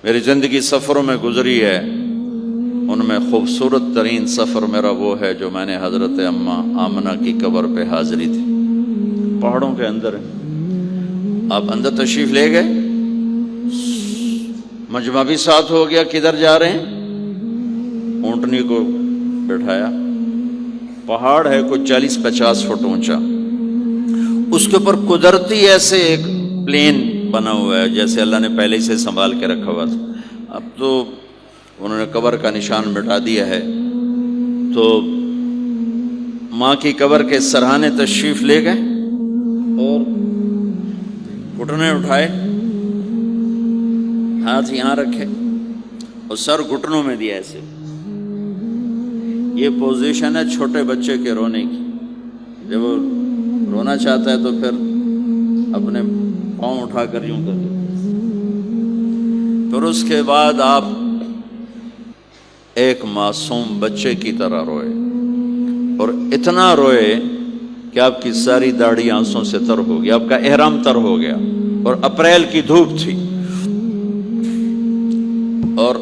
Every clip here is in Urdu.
میری زندگی سفروں میں گزری ہے، ان میں خوبصورت ترین سفر میرا وہ ہے جو میں نے حضرت اماں آمنہ کی قبر پہ حاضری تھی، پہاڑوں کے اندر ہے۔ آپ اندر تشریف لے گئے، مجمع بھی ساتھ ہو گیا، کدھر جا رہے ہیں؟ اونٹنی کو بٹھایا، پہاڑ ہے کوئی 40-50 فٹ اونچا، اس کے اوپر قدرتی ایسے ایک پلین بنا ہوا ہے جیسے اللہ نے پہلے سے سنبھال کے رکھا ہوا تھا۔ اب تو انہوں نے قبر کا نشان مٹا دیا ہے، تو ماں کی قبر کے سرہانے تشریف لے گئے اور گھٹنے اٹھائے، ہاتھ یہاں رکھے اور سر گھٹنوں میں دیا ایسے۔ یہ پوزیشن ہے چھوٹے بچے کے رونے کی، جب وہ رونا چاہتا ہے تو پھر اپنے پاؤں اٹھا کر یوں کر دیتا ہے۔ پھر اس کے بعد آپ ایک معصوم بچے کی طرح روئے، اور اتنا روئے کہ آپ کی ساری داڑھی آنسوں سے تر ہو گئی، آپ کا احرام تر ہو گیا، اور اپریل کی دھوپ تھی، اور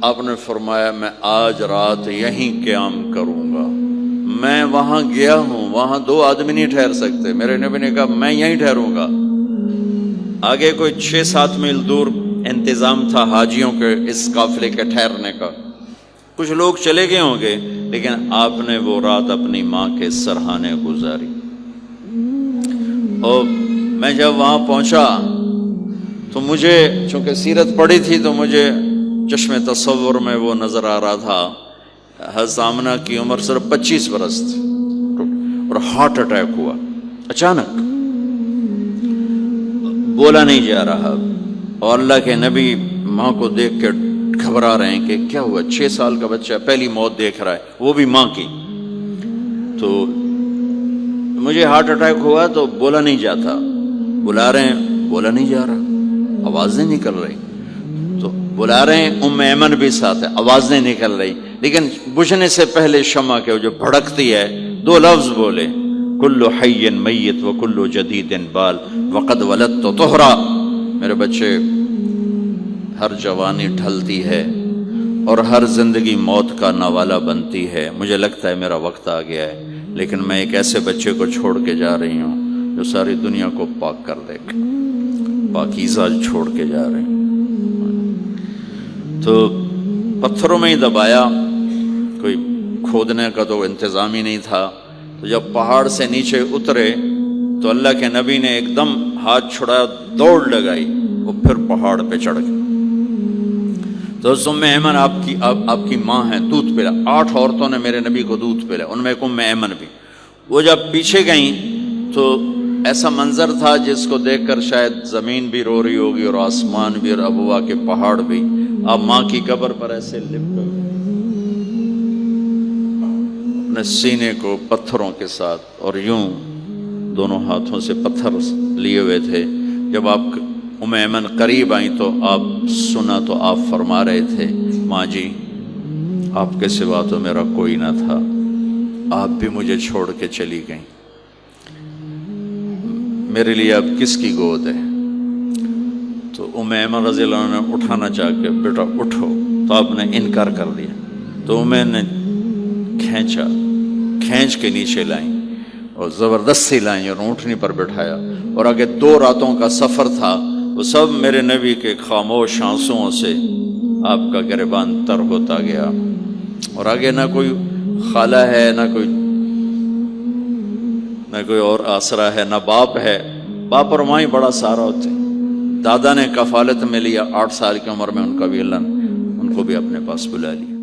آپ نے فرمایا میں آج رات یہیں قیام کروں گا۔ میں وہاں گیا ہوں، وہاں 2 آدمی نہیں ٹھہر سکتے، میرے نبی نے کہا میں یہیں ٹھہروں گا۔ آگے کوئی 6-7 میل دور انتظام تھا حاجیوں کے اس قافلے کے ٹھہرنے کا، کچھ لوگ چلے گئے ہوں گے، لیکن آپ نے وہ رات اپنی ماں کے سرہانے گزاری۔ اور میں جب وہاں پہنچا تو مجھے چونکہ سیرت پڑھی تھی تو مجھے چشم تصور میں وہ نظر آ رہا تھا، حضرت آمنہ کی عمر صرف 25 برس تھی، اور ہارٹ اٹیک ہوا اچانک، بولا نہیں جا رہا، اور اللہ کے نبی ماں کو دیکھ کے گھبرا رہے ہیں کہ کیا ہوا، 6 سال کا بچہ پہلی موت دیکھ رہا ہے، وہ بھی ماں کی۔ تو مجھے ہارٹ اٹیک ہوا تو بولا نہیں جاتا، بلا رہے ہیں بولا نہیں جا رہا، آواز نہیں نکل رہی، تو بلا رہے ہیں ام ایمن بھی ساتھ ہے، آواز نہیں نکل رہی، لیکن بجھنے سے پہلے شمع کے جو بھڑکتی ہے 2 لفظ بولے، کل حی میت و کل جدید بال وقد ولدت طہرا۔ میرے بچے، ہر جوانی ڈھلتی ہے اور ہر زندگی موت کا نوالا بنتی ہے، مجھے لگتا ہے میرا وقت آ گیا ہے، لیکن میں ایک ایسے بچے کو چھوڑ کے جا رہی ہوں جو ساری دنیا کو پاک کر دے گا، پاکیزہ چھوڑ کے جا رہے ہیں۔ تو پتھروں میں ہی دبایا، کوئی کھودنے کا تو انتظام ہی نہیں تھا، تو جب پہاڑ سے نیچے اترے تو اللہ کے نبی نے ایک دم ہاتھ چھڑایا، دوڑ لگائی، وہ پھر پہاڑ پہ چڑھ گئے۔ تو ام ایمن آپ کی ماں ہیں، دودھ پلا، 8 عورتوں نے میرے نبی کو دودھ پلا، ان میں ایک ام ایمن بھی۔ وہ جب پیچھے گئیں تو ایسا منظر تھا جس کو دیکھ کر شاید زمین بھی رو رہی ہوگی اور آسمان بھی اور ابوا کے پہاڑ بھی۔ آپ ماں کی قبر پر ایسے لپ کر اپنے سینے کو پتھروں کے ساتھ اور یوں دونوں ہاتھوں سے پتھر لیے ہوئے تھے۔ جب آپ ام ایمن قریب آئیں تو آپ سنا تو آپ فرما رہے تھے، ماں جی آپ کے سوا تو میرا کوئی نہ تھا، آپ بھی مجھے چھوڑ کے چلی گئیں، میرے لیے اب کس کی گود ہے؟ تو ام ایمن رضی اللہ عنہ نے اٹھانا چاہ کے، بیٹا اٹھو، تو آپ نے انکار کر دیا، تو ام نے کھینچ کے نیچے لائیں اور زبردستی لائیں اور اونٹنی پر بٹھایا، اور آگے 2 راتوں کا سفر تھا، وہ سب میرے نبی کے خاموش آنسوؤں سے آپ کا گریبان تر ہوتا گیا، اور آگے نہ کوئی خالہ ہے، نہ کوئی اور آسرا ہے، نہ باپ ہے، باپ اور ماں ہی بڑا سہارا ہوتے ہیں۔ دادا نے کفالت میں لیا، 8 سال کی عمر میں ان کا بھی اللہ ان کو بھی اپنے پاس بلا لیا۔